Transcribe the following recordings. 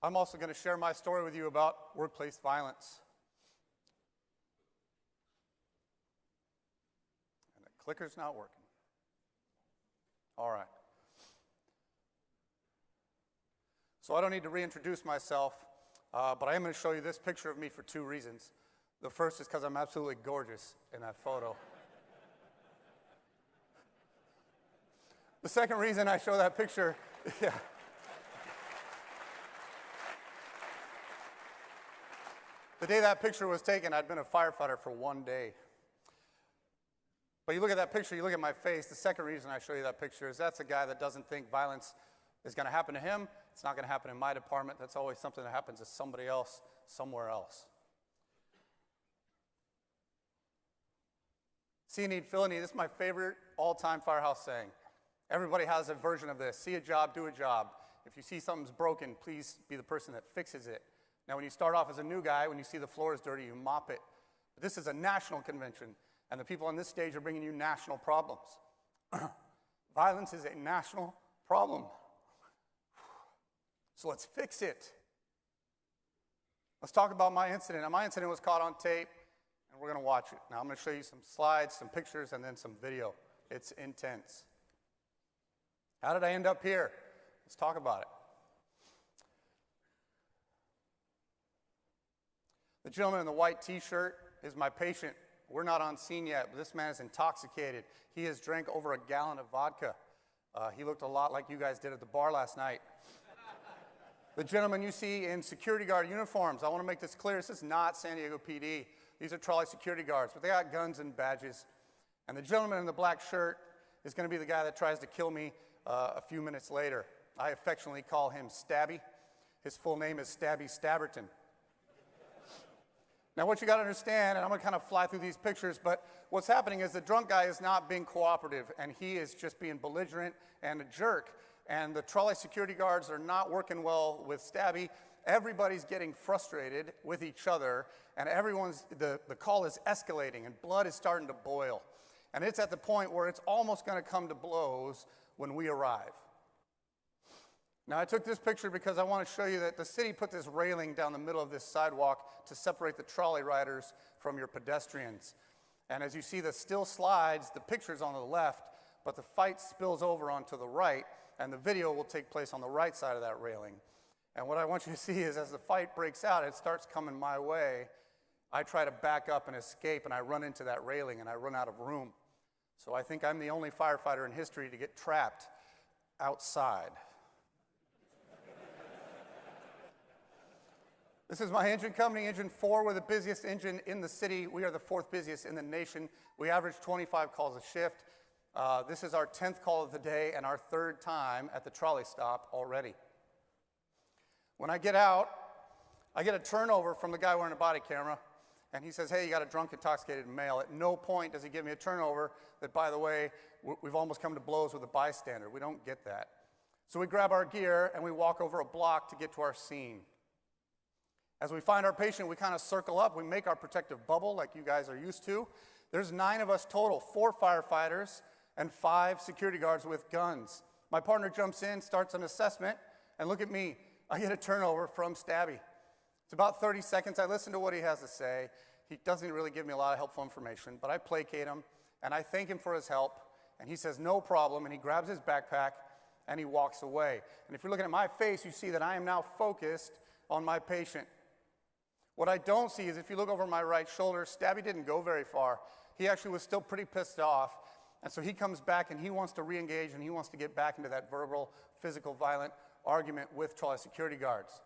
I'm also going to share my story with you about workplace violence. And the clicker's not working. All right. So I don't need to reintroduce myself, but I am going to show you this picture of me for two reasons. The first is because I'm absolutely gorgeous in that photo. The second reason I show that picture, yeah. The day that picture was taken, I'd been a firefighter for one day. But you look at that picture, you look at my face, the second reason I show you that picture is that's a guy that doesn't think violence is going to happen to him. It's not going to happen in my department. That's always something that happens to somebody else, somewhere else. See a need, fill a need. This is my favorite all-time firehouse saying. Everybody has a version of this. See a job, do a job. If you see something's broken, please be the person that fixes it. Now, when you start off as a new guy, when you see the floor is dirty, you mop it. But this is a national convention, and the people on this stage are bringing you national problems. Violence is a national problem. So let's fix it. Let's talk about my incident. Now, my incident was caught on tape, and we're going to watch it. Now, I'm going to show you some slides, some pictures, and then some video. It's intense. How did I end up here? Let's talk about it. The gentleman in the white t-shirt is my patient. We're not on scene yet, but this man is intoxicated. He has drank over a gallon of vodka. He looked a lot like you guys did at the bar last night. The gentleman you see in security guard uniforms, I want to make this clear, this is not San Diego PD. These are trolley security guards, but they got guns and badges. And the gentleman in the black shirt is going to be the guy that tries to kill me a few minutes later. I affectionately call him Stabby. His full name is Stabby Stabberton. Now, what you got to understand, and I'm going to kind of fly through these pictures, but what's happening is the drunk guy is not being cooperative, and he is just being belligerent and a jerk. And the trolley security guards are not working well with Stabby. Everybody's getting frustrated with each other, and the call is escalating, and blood is starting to boil. And it's at the point where it's almost going to come to blows when we arrive. Now, I took this picture because I want to show you that the city put this railing down the middle of this sidewalk to separate the trolley riders from your pedestrians. And as you see, the still slides, the picture's on the left, but the fight spills over onto the right, and the video will take place on the right side of that railing. And what I want you to see is as the fight breaks out, it starts coming my way. I try to back up and escape, and I run into that railing, and I run out of room. So I think I'm the only firefighter in history to get trapped outside. This is my engine company, Engine 4. We're the busiest engine in the city. We are the fourth busiest in the nation. We average 25 calls a shift. This is our 10th call of the day and our third time at the trolley stop already. When I get out, I get a turnover from the guy wearing a body camera, and he says, hey, you got a drunk, intoxicated male. At no point does he give me a turnover that, by the way, we've almost come to blows with a bystander. We don't get that. So we grab our gear, and we walk over a block to get to our scene. As we find our patient, we kind of circle up. We make our protective bubble like you guys are used to. There's 9 of us total, 4 firefighters and 5 security guards with guns. My partner jumps in, starts an assessment, and look at me. I get a turnover from Stabby. It's about 30 seconds. I listen to what he has to say. He doesn't really give me a lot of helpful information, but I placate him, and I thank him for his help, and he says, no problem, and he grabs his backpack, and he walks away. And if you're looking at my face, you see that I am now focused on my patient. What I don't see is if you look over my right shoulder, Stabby didn't go very far. He actually was still pretty pissed off. And so he comes back and he wants to re-engage and he wants to get back into that verbal, physical, violent argument with trolley security guards.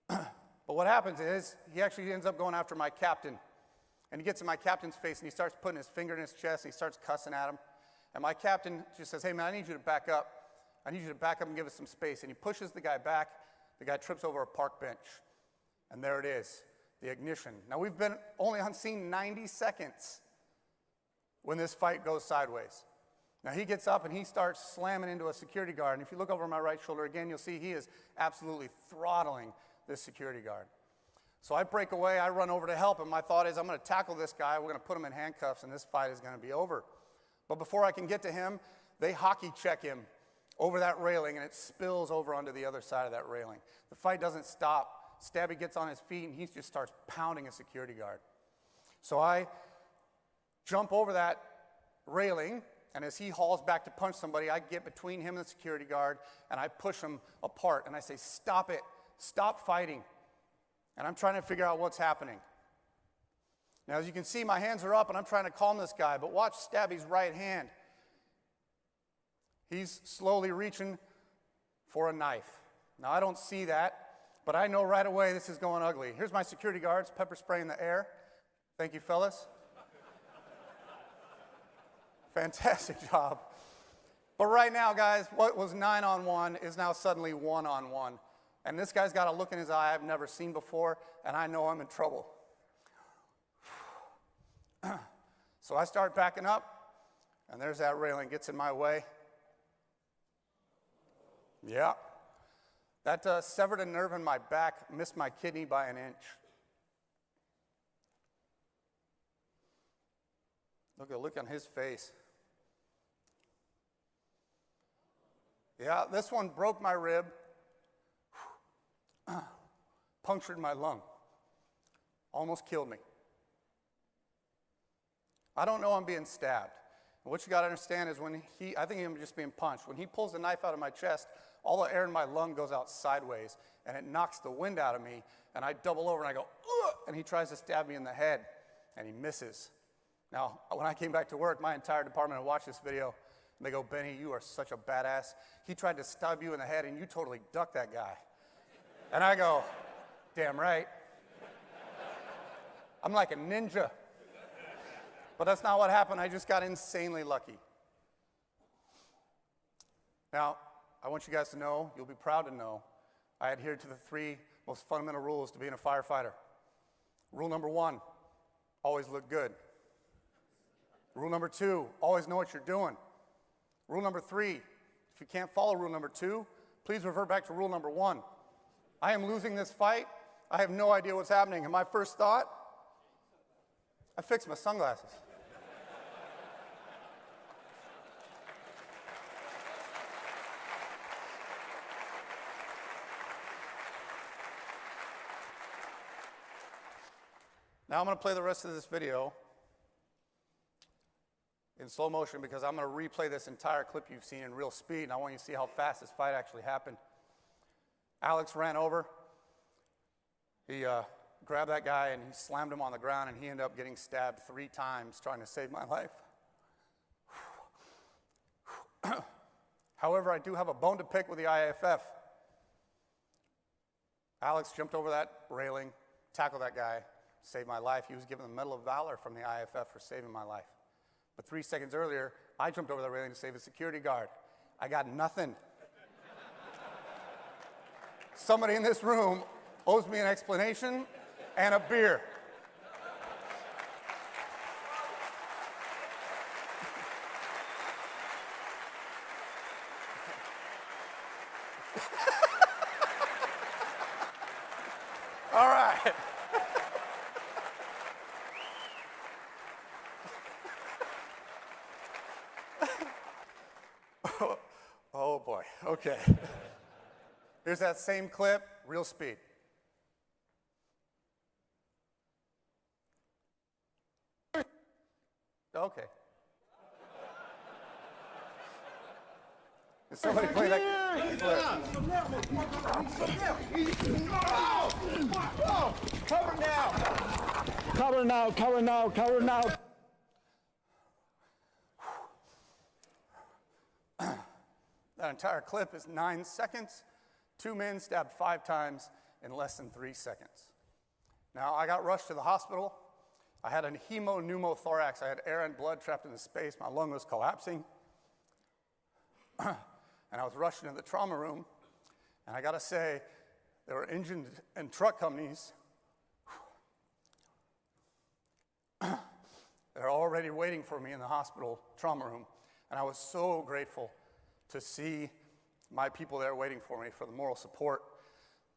But what happens is he actually ends up going after my captain. And he gets in my captain's face and he starts putting his finger in his chest and he starts cussing at him. And my captain just says, hey man, I need you to back up. I need you to back up and give us some space. And he pushes the guy back. The guy trips over a park bench. And there it is, the ignition. Now, we've been only on scene 90 seconds when this fight goes sideways. Now, he gets up and he starts slamming into a security guard. And if you look over my right shoulder again, you'll see he is absolutely throttling this security guard. So I break away, I run over to help, and my thought is I'm going to tackle this guy, we're going to put him in handcuffs, and this fight is going to be over. But before I can get to him, they hockey check him over that railing, and it spills over onto the other side of that railing. The fight doesn't stop. Stabby gets on his feet, and he just starts pounding a security guard. So I jump over that railing, and as he hauls back to punch somebody, I get between him and the security guard, and I push him apart, and I say, "Stop it. Stop fighting." And I'm trying to figure out what's happening. Now, as you can see, my hands are up, and I'm trying to calm this guy, but watch Stabby's right hand. He's slowly reaching for a knife. Now, I don't see that, but I know right away this is going ugly. Here's my security guards pepper spraying the air. Thank you, fellas. Fantastic job. But right now, guys, what was 9-on-1 is now suddenly 1-on-1. And this guy's got a look in his eye I've never seen before, and I know I'm in trouble. So I start backing up, and there's that railing, gets in my way. Yeah. That severed a nerve in my back, missed my kidney by an inch. Look at the look on his face. Yeah, this one broke my rib, punctured my lung, almost killed me. I don't know I'm being stabbed. And what you got to understand is when I think I'm just being punched. When he pulls the knife out of my chest, all the air in my lung goes out sideways, and it knocks the wind out of me, and I double over and I go, ugh, and he tries to stab me in the head, and he misses. Now, when I came back to work, my entire department had watched this video, and they go, "Benny, you are such a badass. He tried to stab you in the head, and you totally ducked that guy." And I go, "Damn right. I'm like a ninja." But that's not what happened. I just got insanely lucky. Now, I want you guys to know, you'll be proud to know, I adhered to the 3 most fundamental rules to being a firefighter. Rule number 1, always look good. Rule number 2, always know what you're doing. Rule number 3, if you can't follow rule number 2, please revert back to rule number 1. I am losing this fight. I have no idea what's happening. And my first thought, I fixed my sunglasses. Now I'm going to play the rest of this video in slow motion because I'm going to replay this entire clip you've seen in real speed, and I want you to see how fast this fight actually happened. Alex ran over. He grabbed that guy, and he slammed him on the ground, and he ended up getting stabbed 3 times trying to save my life. However, I do have a bone to pick with the IAFF. Alex jumped over that railing, tackled that guy, saved my life. He was given the Medal of Valor from the IAFF for saving my life. But 3 seconds earlier, I jumped over the railing to save a security guard. I got nothing. Somebody in this room owes me an explanation and a beer. All right. Oh boy, okay. Here's that same clip, real speed. Okay. Did somebody play that clip? Cover now! Cover now, cover now, cover now. That entire clip is 9 seconds. 2 men stabbed 5 times in less than 3 seconds. Now, I got rushed to the hospital. I had a hemopneumothorax. I had air and blood trapped in the space. My lung was collapsing. And I was rushed into the trauma room. And I got to say, there were engine and truck companies. They're already waiting for me in the hospital trauma room. And I was so grateful to see my people there waiting for me for the moral support.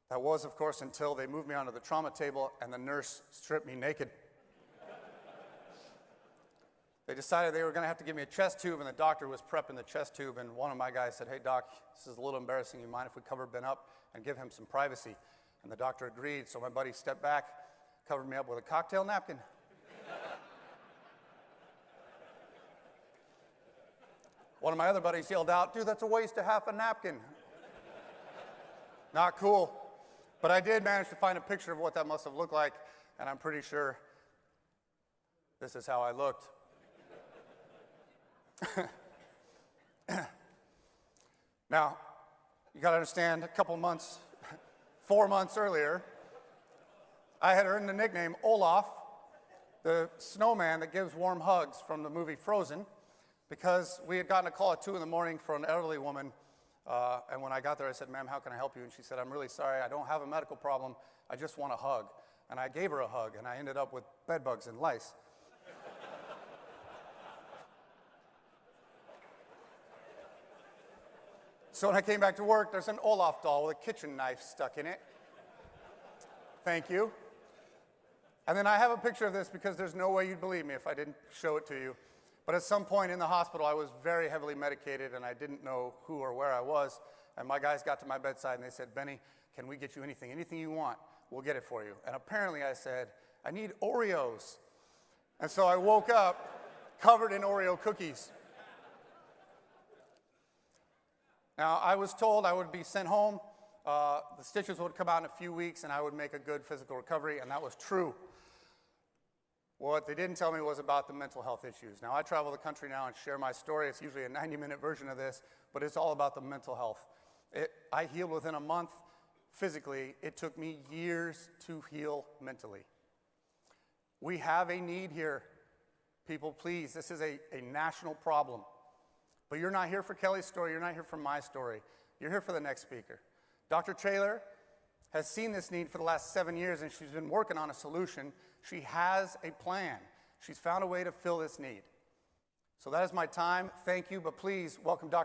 That was, of course, until they moved me onto the trauma table and the nurse stripped me naked. They decided they were going to have to give me a chest tube, and the doctor was prepping the chest tube, and one of my guys said, "Hey, doc, this is a little embarrassing. You mind if we cover Ben up and give him some privacy?" And the doctor agreed, so my buddy stepped back, covered me up with a cocktail napkin. One of my other buddies yelled out, "Dude, that's a waste of half a napkin." Not cool. But I did manage to find a picture of what that must have looked like, and I'm pretty sure this is how I looked. Now, you got to understand, a couple months, 4 months earlier, I had earned the nickname Olaf, the snowman that gives warm hugs from the movie Frozen, because we had gotten a call at 2 in the morning from an elderly woman, and when I got there, I said, "Ma'am, how can I help you?" And she said, "I'm really sorry, I don't have a medical problem, I just want a hug." And I gave her a hug, and I ended up with bed bugs and lice. So when I came back to work, there's an Olaf doll with a kitchen knife stuck in it. Thank you. And then I have a picture of this because there's no way you'd believe me if I didn't show it to you. But at some point in the hospital, I was very heavily medicated, and I didn't know who or where I was. And my guys got to my bedside, and they said, "Benny, can we get you anything? Anything you want, we'll get it for you." And apparently I said, "I need Oreos." And so I woke up covered in Oreo cookies. Now, I was told I would be sent home. The stitches would come out in a few weeks, and I would make a good physical recovery, and that was true. What they didn't tell me was about the mental health issues. Now, I travel the country now and share my story. It's usually a 90-minute version of this, but it's all about the mental health. I healed within a month physically. It took me years to heal mentally. We have a need here. People, please, this is a national problem. But you're not here for Kelly's story. You're not here for my story. You're here for the next speaker. Dr. Traylor has seen this need for the last 7 years, and she's been working on a solution. She has a plan. She's found a way to fill this need. So that is my time. Thank you, but please welcome Dr.